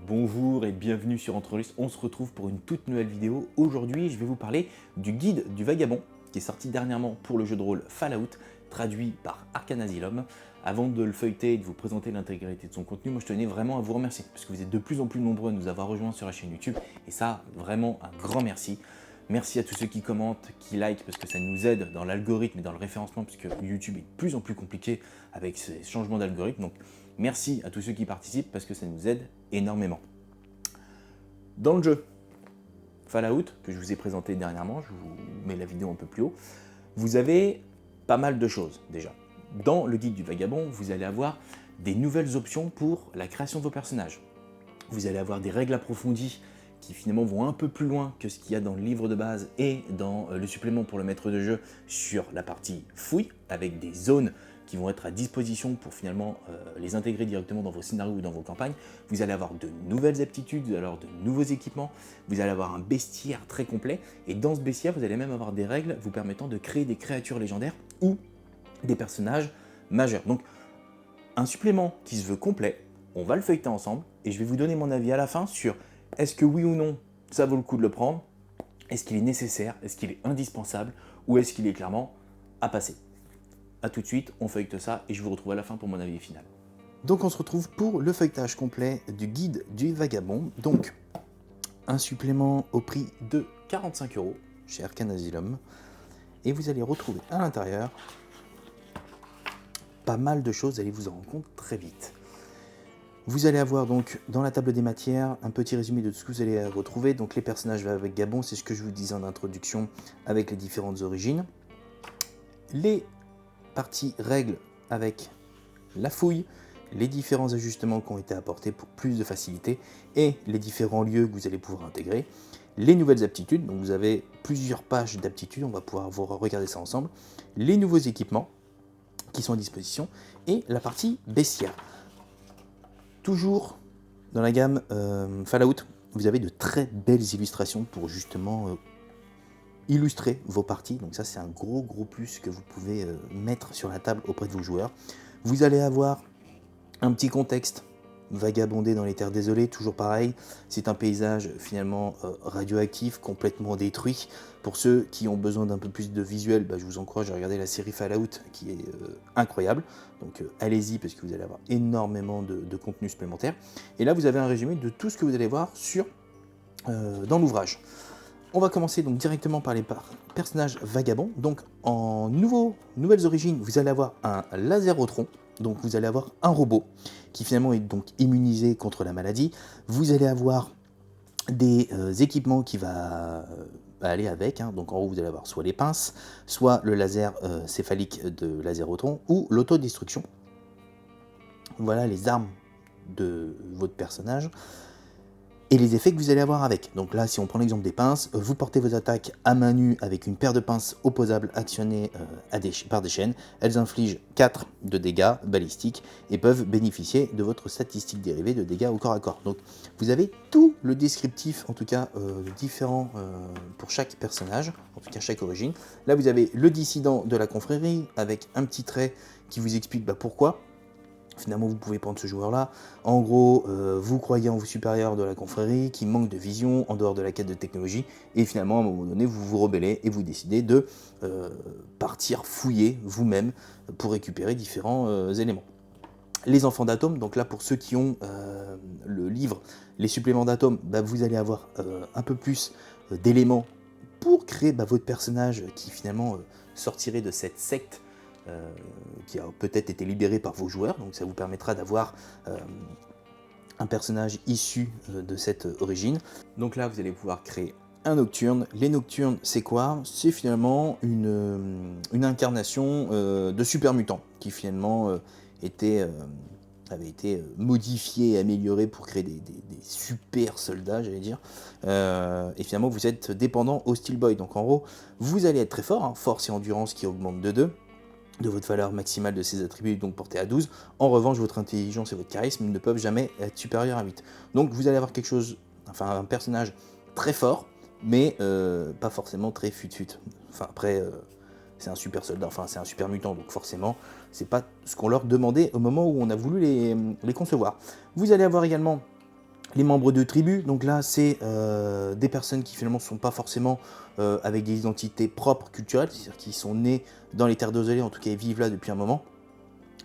Bonjour et bienvenue sur Entrelist, on se retrouve pour une toute nouvelle vidéo. Aujourd'hui, je vais vous parler du guide du vagabond qui est sorti dernièrement pour le jeu de rôle Fallout, traduit par Arcane Asylum. Avant de le feuilleter et de vous présenter l'intégralité de son contenu, moi je tenais vraiment à vous remercier parce que vous êtes de plus en plus nombreux à nous avoir rejoints sur la chaîne YouTube et ça, vraiment un grand merci. Merci à tous ceux qui commentent, qui likent, parce que ça nous aide dans l'algorithme et dans le référencement, parce que YouTube est de plus en plus compliqué avec ces changements d'algorithme. Donc merci à tous ceux qui participent, parce que ça nous aide énormément. Dans le jeu Fallout, que je vous ai présenté dernièrement, je vous mets la vidéo un peu plus haut, vous avez pas mal de choses déjà. Dans le guide du vagabond, vous allez avoir des nouvelles options pour la création de vos personnages. Vous allez avoir des règles approfondies qui finalement vont un peu plus loin que ce qu'il y a dans le livre de base et dans le supplément pour le maître de jeu sur la partie fouille, avec des zones qui vont être à disposition pour finalement les intégrer directement dans vos scénarios ou dans vos campagnes. Vous allez avoir de nouvelles aptitudes, vous allez avoir de nouveaux équipements, vous allez avoir un bestiaire très complet, et dans ce bestiaire, vous allez même avoir des règles vous permettant de créer des créatures légendaires ou des personnages majeurs. Donc, un supplément qui se veut complet, on va le feuilleter ensemble, et je vais vous donner mon avis à la fin sur est-ce que oui ou non, ça vaut le coup de le prendre, est-ce qu'il est nécessaire, est-ce qu'il est indispensable, ou est-ce qu'il est clairement à passer. A tout de suite, on feuillete ça, et je vous retrouve à la fin pour mon avis final. Donc on se retrouve pour le feuilletage complet du guide du vagabond, donc un supplément au prix de 45 € chez Arcane Asylum, et vous allez retrouver à l'intérieur pas mal de choses, vous allez vous en rendre compte très vite. Vous allez avoir donc dans la table des matières un petit résumé de tout ce que vous allez retrouver. Donc les personnages vagabonds, c'est ce que je vous disais en introduction avec les différentes origines. Les parties règles avec la fouille, les différents ajustements qui ont été apportés pour plus de facilité et les différents lieux que vous allez pouvoir intégrer. Les nouvelles aptitudes, donc vous avez plusieurs pages d'aptitudes, on va pouvoir regarder ça ensemble. Les nouveaux équipements qui sont à disposition et la partie bestiaire. Toujours dans la gamme Fallout, vous avez de très belles illustrations pour justement illustrer vos parties. Donc ça, c'est un gros plus que vous pouvez mettre sur la table auprès de vos joueurs. Vous allez avoir un petit contexte, vagabonder dans les terres désolées, toujours pareil. C'est un paysage finalement radioactif, complètement détruit. Pour ceux qui ont besoin d'un peu plus de visuel, je vous encourage à regarder la série Fallout qui est incroyable. Donc allez-y parce que vous allez avoir énormément de contenu supplémentaire. Et là, vous avez un résumé de tout ce que vous allez voir dans l'ouvrage. On va commencer donc directement par les personnages vagabonds. Donc en nouvelles origines, vous allez avoir un Lazerotron. Donc vous allez avoir un robot qui finalement est donc immunisé contre la maladie. Vous allez avoir des équipements qui va aller avec. Donc en haut vous allez avoir soit les pinces, soit le laser céphalique de Lazerotron ou l'autodestruction. Voilà les armes de votre personnage. Et les effets que vous allez avoir avec. Donc là, si on prend l'exemple des pinces, vous portez vos attaques à main nue avec une paire de pinces opposables actionnées par des chaînes. Elles infligent 4 de dégâts balistiques et peuvent bénéficier de votre statistique dérivée de dégâts au corps à corps. Donc vous avez tout le descriptif, en tout cas différent pour chaque personnage, en tout cas chaque origine. Là, vous avez le dissident de la confrérie avec un petit trait qui vous explique pourquoi. Finalement, vous pouvez prendre ce joueur-là. En gros, vous croyez en vos supérieurs de la confrérie qui manquent de vision en dehors de la quête de technologie. Et finalement, à un moment donné, vous vous rebellez et vous décidez de partir fouiller vous-même pour récupérer différents éléments. Les enfants d'atomes, donc là pour ceux qui ont le livre, les suppléments d'atomes, vous allez avoir un peu plus d'éléments pour créer votre personnage qui finalement sortirait de cette secte qui a peut-être été libéré par vos joueurs, donc ça vous permettra d'avoir un personnage issu de cette origine. Donc là vous allez pouvoir créer un nocturne. Les nocturnes, c'est quoi? C'est finalement une incarnation de super mutant qui finalement avait été modifié et amélioré pour créer des super soldats, j'allais dire. Et finalement vous êtes dépendant au Steel Boy, donc en gros vous allez être très fort, force et endurance qui augmentent de 2, de votre valeur maximale de ces attributs, donc portée à 12. En revanche, votre intelligence et votre charisme ne peuvent jamais être supérieurs à 8. Donc vous allez avoir un personnage très fort, mais pas forcément très fut-fut. Enfin après, c'est un super soldat, c'est un super mutant, donc forcément, c'est pas ce qu'on leur demandait au moment où on a voulu les concevoir. Vous allez avoir également Les membres de tribu, donc là c'est des personnes qui finalement ne sont pas forcément avec des identités propres culturelles, c'est-à-dire qui sont nés dans les terres désolées, en tout cas ils vivent là depuis un moment,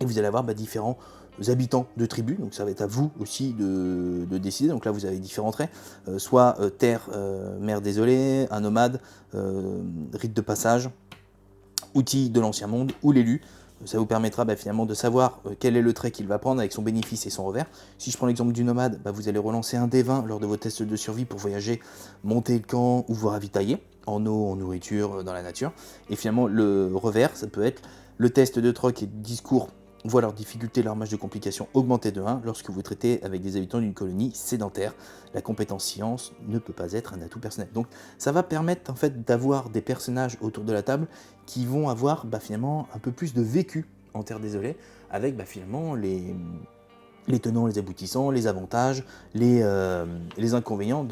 et vous allez avoir différents habitants de tribus, donc ça va être à vous aussi de décider. Donc là vous avez différents traits, soit terre, mer désolée, un nomade, rite de passage, outil de l'ancien monde ou l'élu. Ça vous permettra finalement de savoir quel est le trait qu'il va prendre avec son bénéfice et son revers. Si je prends l'exemple du nomade, vous allez relancer un D20 lors de vos tests de survie pour voyager, monter le camp ou vous ravitailler en eau, en nourriture, dans la nature. Et finalement le revers, ça peut être le test de troc et de discours voit leur difficulté, leur marge de complication augmenter de 1 lorsque vous traitez avec des habitants d'une colonie sédentaire. La compétence science ne peut pas être un atout personnel. Donc ça va permettre en fait d'avoir des personnages autour de la table qui vont avoir finalement un peu plus de vécu en terre désolée, avec finalement les tenants, les aboutissants, les avantages, les inconvénients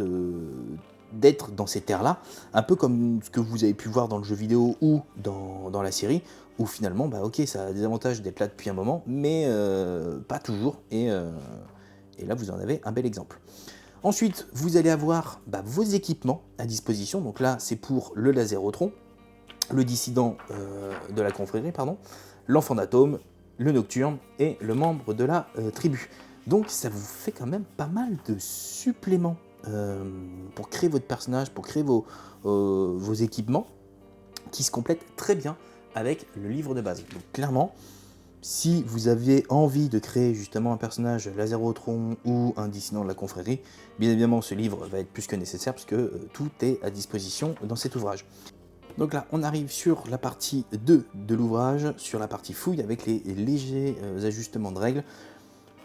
d'être dans ces terres-là, un peu comme ce que vous avez pu voir dans le jeu vidéo ou dans la série, où finalement, ok, ça a des avantages d'être là depuis un moment, mais pas toujours, et là vous en avez un bel exemple. Ensuite, vous allez avoir vos équipements à disposition, donc là c'est pour le Laserotron, le dissident de la confrérie, l'enfant d'atome, le nocturne et le membre de la tribu. Donc ça vous fait quand même pas mal de suppléments pour créer votre personnage, pour créer vos équipements qui se complètent très bien avec le livre de base. Donc clairement, si vous avez envie de créer justement un personnage Laserotron ou un dissident de la confrérie, bien évidemment ce livre va être plus que nécessaire parce que tout est à disposition dans cet ouvrage. Donc là, on arrive sur la partie 2 de l'ouvrage, sur la partie fouille avec les légers ajustements de règles.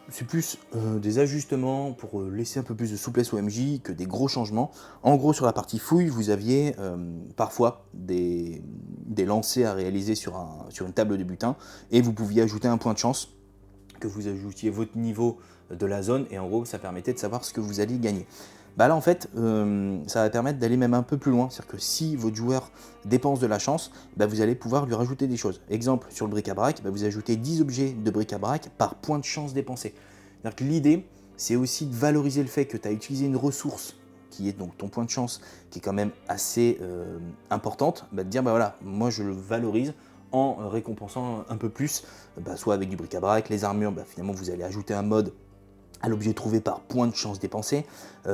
C'est plus des ajustements pour laisser un peu plus de souplesse au MJ que des gros changements. En gros, sur la partie fouille, vous aviez parfois des lancers à réaliser sur une table de butin, et vous pouviez ajouter un point de chance, que vous ajoutiez votre niveau de la zone, et en gros, ça permettait de savoir ce que vous alliez gagner. Là en fait, ça va permettre d'aller même un peu plus loin, c'est-à-dire que si votre joueur dépense de la chance, vous allez pouvoir lui rajouter des choses. Exemple, sur le bric-à-brac, vous ajoutez 10 objets de bric-à-brac par point de chance dépensé. C'est-à-dire que l'idée, c'est aussi de valoriser le fait que tu as utilisé une ressource, qui est donc ton point de chance, qui est quand même assez importante, de dire voilà, moi je le valorise en récompensant un peu plus, soit avec du bric-à-brac, les armures, finalement vous allez ajouter un mode à l'objet trouvé par point de chance dépensé.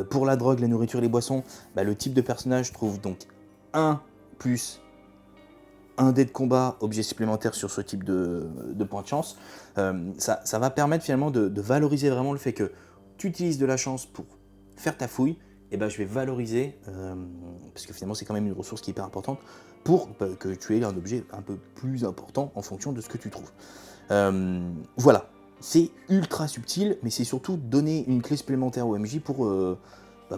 Pour la drogue, la nourriture et les boissons, le type de personnage trouve donc 1 plus 1 dé de combat, objet supplémentaire sur ce type de point de chance. Ça va permettre finalement de valoriser vraiment le fait que tu utilises de la chance pour faire ta fouille, et je vais valoriser, parce que finalement c'est quand même une ressource qui est hyper importante, pour que tu aies un objet un peu plus important en fonction de ce que tu trouves. Voilà. C'est ultra subtil, mais c'est surtout donner une clé supplémentaire au MJ pour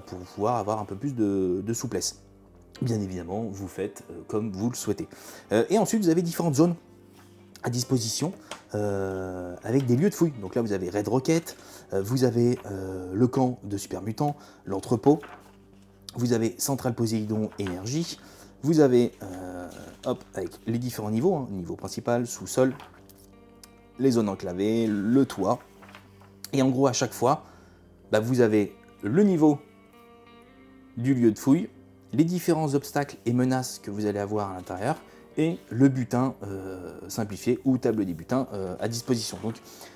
pouvoir avoir un peu plus de souplesse. Bien évidemment, vous faites comme vous le souhaitez. Et ensuite, vous avez différentes zones à disposition avec des lieux de fouille. Donc là, vous avez Red Rocket, vous avez le camp de Super Mutants, l'entrepôt, vous avez Centrale Poséidon Énergie, vous avez avec les différents niveaux, niveau principal, sous-sol, les zones enclavées, le toit, et en gros à chaque fois, vous avez le niveau du lieu de fouille, les différents obstacles et menaces que vous allez avoir à l'intérieur, et le butin simplifié ou table des butins à disposition. Donc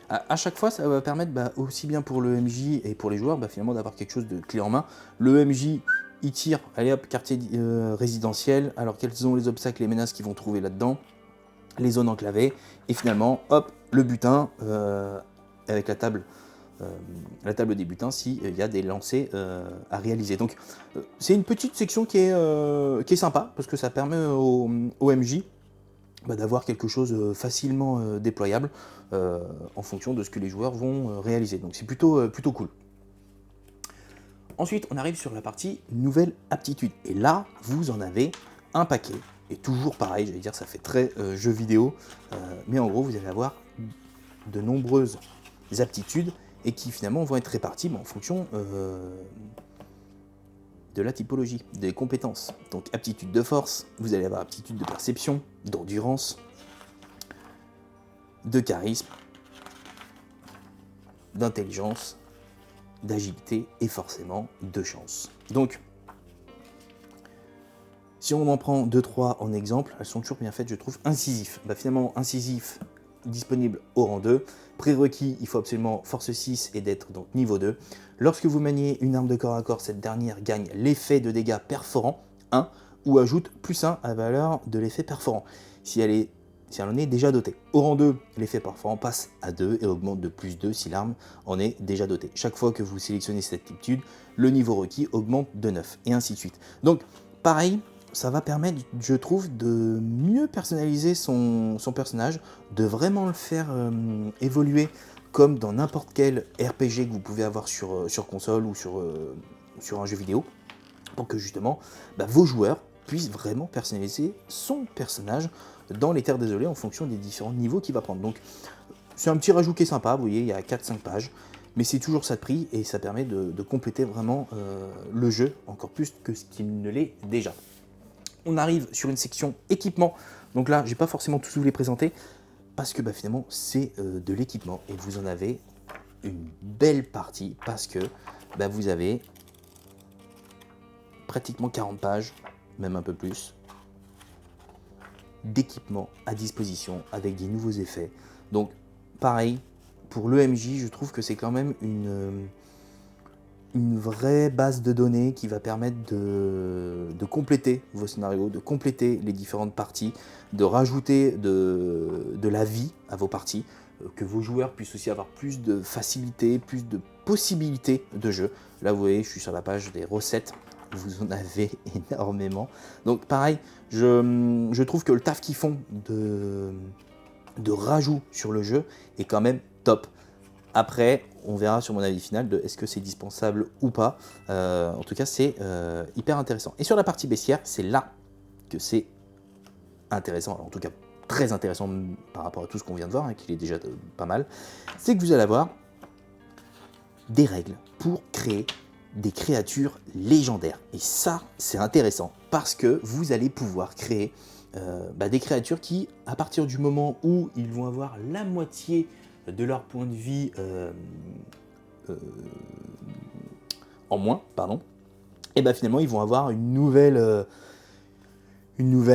à chaque fois, ça va permettre aussi bien pour le MJ et pour les joueurs finalement d'avoir quelque chose de clé en main. Le MJ, il tire, allez hop, quartier résidentiel, alors quels sont les obstacles et les menaces qu'ils vont trouver là-dedans, les zones enclavées, et finalement, hop, le butin avec la table des butins s'il y a des lancers à réaliser. Donc c'est une petite section qui est sympa, parce que ça permet au MJ d'avoir quelque chose facilement déployable en fonction de ce que les joueurs vont réaliser. Donc c'est plutôt cool. Ensuite, on arrive sur la partie nouvelle aptitude. Et là, vous en avez un paquet. Et toujours pareil, j'allais dire, ça fait très jeu vidéo. Mais en gros, vous allez avoir de nombreuses aptitudes et qui finalement vont être réparties en fonction de la typologie, des compétences. Donc aptitude de force, vous allez avoir aptitude de perception, d'endurance, de charisme, d'intelligence, d'agilité et forcément de chance. Donc, si on en prend 2-3 en exemple, elles sont toujours bien faites, je trouve. Incisif, finalement, incisif disponible au rang 2. Prérequis, il faut absolument force 6 et d'être donc niveau 2. Lorsque vous maniez une arme de corps à corps, cette dernière gagne l'effet de dégâts perforant 1 ou ajoute plus 1 à la valeur de l'effet perforant si elle en est déjà dotée. Au rang 2, l'effet perforant passe à 2 et augmente de plus 2 si l'arme en est déjà dotée. Chaque fois que vous sélectionnez cette aptitude, le niveau requis augmente de 9 et ainsi de suite. Donc, pareil, ça va permettre, je trouve, de mieux personnaliser son personnage, de vraiment le faire évoluer comme dans n'importe quel RPG que vous pouvez avoir sur console ou sur un jeu vidéo, pour que justement vos joueurs puissent vraiment personnaliser son personnage dans les Terres Désolées en fonction des différents niveaux qu'il va prendre. Donc c'est un petit rajout qui est sympa, vous voyez, il y a 4-5 pages, mais c'est toujours ça de prix et ça permet de compléter vraiment le jeu encore plus que ce qu'il ne l'est déjà. On arrive sur une section équipement. Donc là, je n'ai pas forcément tous vous les présenter parce que finalement, c'est de l'équipement et vous en avez une belle partie parce que vous avez pratiquement 40 pages, même un peu plus, d'équipement à disposition avec des nouveaux effets. Donc, pareil, pour l'EMJ, je trouve que c'est quand même une vraie base de données qui va permettre de compléter vos scénarios, de compléter les différentes parties, de rajouter de la vie à vos parties, que vos joueurs puissent aussi avoir plus de facilité, plus de possibilités de jeu. Là, vous voyez, je suis sur la page des recettes, vous en avez énormément. Donc pareil, je trouve que le taf qu'ils font de rajout sur le jeu est quand même top. Après, on verra sur mon avis final de est-ce que c'est dispensable ou pas. En tout cas, c'est hyper intéressant. Et sur la partie bestiaire, c'est là que c'est intéressant. Alors, en tout cas, très intéressant par rapport à tout ce qu'on vient de voir, qu'il est déjà pas mal. C'est que vous allez avoir des règles pour créer des créatures légendaires. Et ça, c'est intéressant parce que vous allez pouvoir créer des créatures qui, à partir du moment où ils vont avoir la moitié de leur point de vie en moins, et finalement ils vont avoir une nouvelle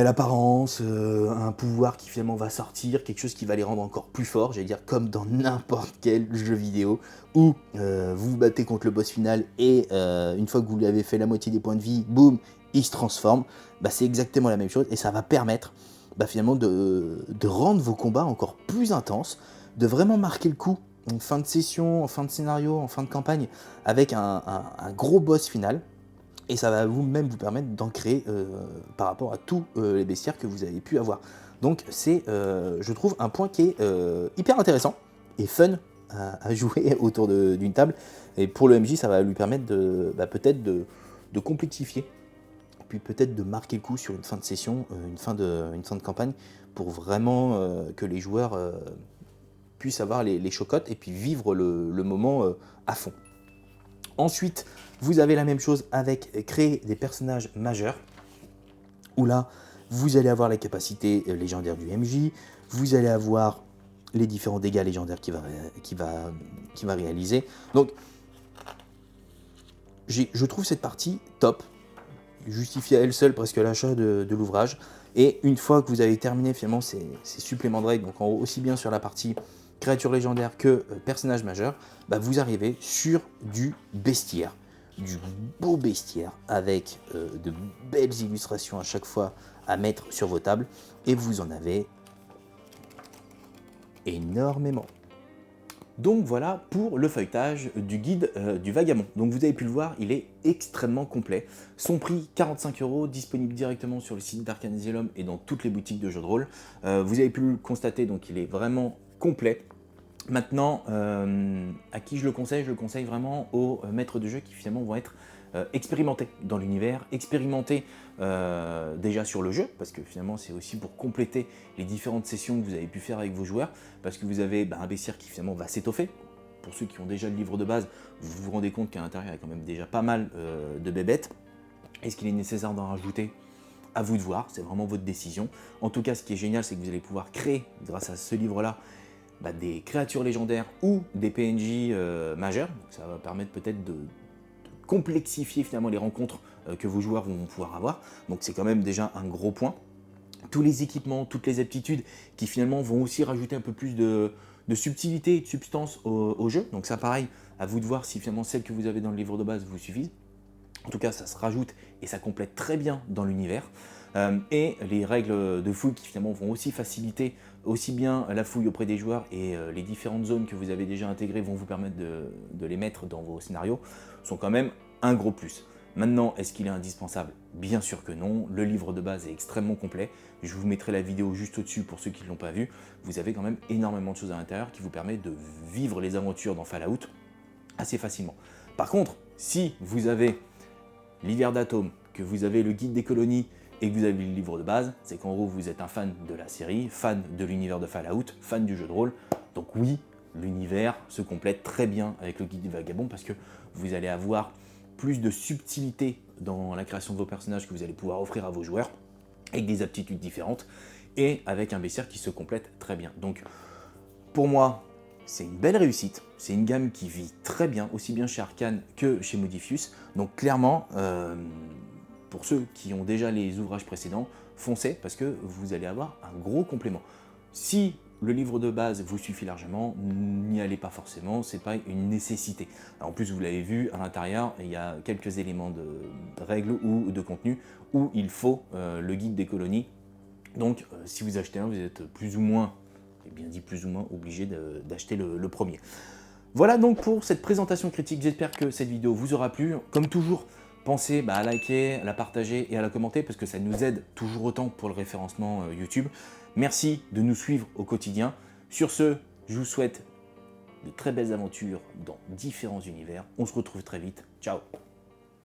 apparence, un pouvoir qui finalement va sortir, quelque chose qui va les rendre encore plus forts, j'allais dire comme dans n'importe quel jeu vidéo, où vous vous battez contre le boss final et une fois que vous lui avez fait la moitié des points de vie, boum, il se transforme. C'est exactement la même chose et ça va permettre finalement de rendre vos combats encore plus intenses, de vraiment marquer le coup en fin de session, en fin de scénario, en fin de campagne, avec un gros boss final. Et ça va vous-même vous permettre d'en créer par rapport à tous les bestiaires que vous avez pu avoir. Donc c'est, je trouve, un point qui est hyper intéressant et fun à jouer autour d'une table. Et pour le MJ, ça va lui permettre peut-être de complexifier, puis peut-être de marquer le coup sur une fin de session, une fin de campagne, pour vraiment que les joueurs puissent avoir les chocottes et puis vivre le moment à fond. Ensuite, vous avez la même chose avec créer des personnages majeurs, où là, vous allez avoir la capacité légendaire du MJ, vous allez avoir les différents dégâts légendaires qu'il va réaliser. Donc, je trouve cette partie top, justifie à elle seule presque l'achat de l'ouvrage. Et une fois que vous avez terminé finalement ces suppléments de règles, donc aussi bien sur la partie créature légendaire que personnage majeur, vous arrivez sur du bestiaire, du beau bestiaire avec de belles illustrations à chaque fois à mettre sur vos tables, et vous en avez énormément. Donc voilà pour le feuilletage du guide du Vagabond. Donc vous avez pu le voir, il est extrêmement complet. Son prix 45 €, disponible directement sur le site d'Arcane Asylum et dans toutes les boutiques de jeux de rôle. Vous avez pu le constater, donc il est vraiment complet. Maintenant, à qui je le conseille? Je le conseille vraiment aux maîtres de jeu qui finalement vont être expérimentés dans l'univers, expérimentés déjà sur le jeu, parce que finalement c'est aussi pour compléter les différentes sessions que vous avez pu faire avec vos joueurs, parce que vous avez un bestiaire qui finalement va s'étoffer. Pour ceux qui ont déjà le livre de base, vous vous rendez compte qu'à l'intérieur il y a quand même déjà pas mal de bébêtes. Est-ce qu'il est nécessaire d'en rajouter? À vous de voir, c'est vraiment votre décision. En tout cas, ce qui est génial, c'est que vous allez pouvoir créer, grâce à ce livre-là, des créatures légendaires ou des PNJ majeurs. Donc ça va permettre peut-être de complexifier finalement les rencontres que vos joueurs vont pouvoir avoir. Donc c'est quand même déjà un gros point. Tous les équipements, toutes les aptitudes qui finalement vont aussi rajouter un peu plus de subtilité et de substance au jeu. Donc ça pareil, à vous de voir si finalement celles que vous avez dans le livre de base vous suffisent. En tout cas, ça se rajoute et ça complète très bien dans l'univers. Et les règles de fouille qui finalement vont aussi faciliter aussi bien la fouille auprès des joueurs et les différentes zones que vous avez déjà intégrées vont vous permettre de les mettre dans vos scénarios, sont quand même un gros plus. Maintenant, est-ce qu'il est indispensable? Bien sûr que non. Le livre de base est extrêmement complet. Je vous mettrai la vidéo juste au-dessus pour ceux qui ne l'ont pas vu. Vous avez quand même énormément de choses à l'intérieur qui vous permettent de vivre les aventures dans Fallout assez facilement. Par contre, si vous avez l'hiver d'Atome, que vous avez le guide des colonies et que vous avez le livre de base, c'est qu'en gros vous êtes un fan de la série, fan de l'univers de Fallout, fan du jeu de rôle. Donc oui, l'univers se complète très bien avec le guide du vagabond parce que vous allez avoir plus de subtilité dans la création de vos personnages que vous allez pouvoir offrir à vos joueurs, avec des aptitudes différentes, et avec un bestiaire qui se complète très bien. Donc pour moi, c'est une belle réussite, c'est une gamme qui vit très bien, aussi bien chez Arcane que chez Modiphius. Donc clairement, pour ceux qui ont déjà les ouvrages précédents, foncez parce que vous allez avoir un gros complément. Si le livre de base vous suffit largement, n'y allez pas forcément, c'est pas une nécessité. Alors, en plus, vous l'avez vu, à l'intérieur, il y a quelques éléments de règles ou de contenu où il faut le guide des colonies. Donc, si vous achetez un, vous êtes plus ou moins, j'ai bien dit plus ou moins, obligé d'acheter le premier. Voilà donc pour cette présentation critique, j'espère que cette vidéo vous aura plu. Comme toujours, pensez à liker, à la partager et à la commenter parce que ça nous aide toujours autant pour le référencement YouTube. Merci de nous suivre au quotidien. Sur ce, je vous souhaite de très belles aventures dans différents univers. On se retrouve très vite. Ciao!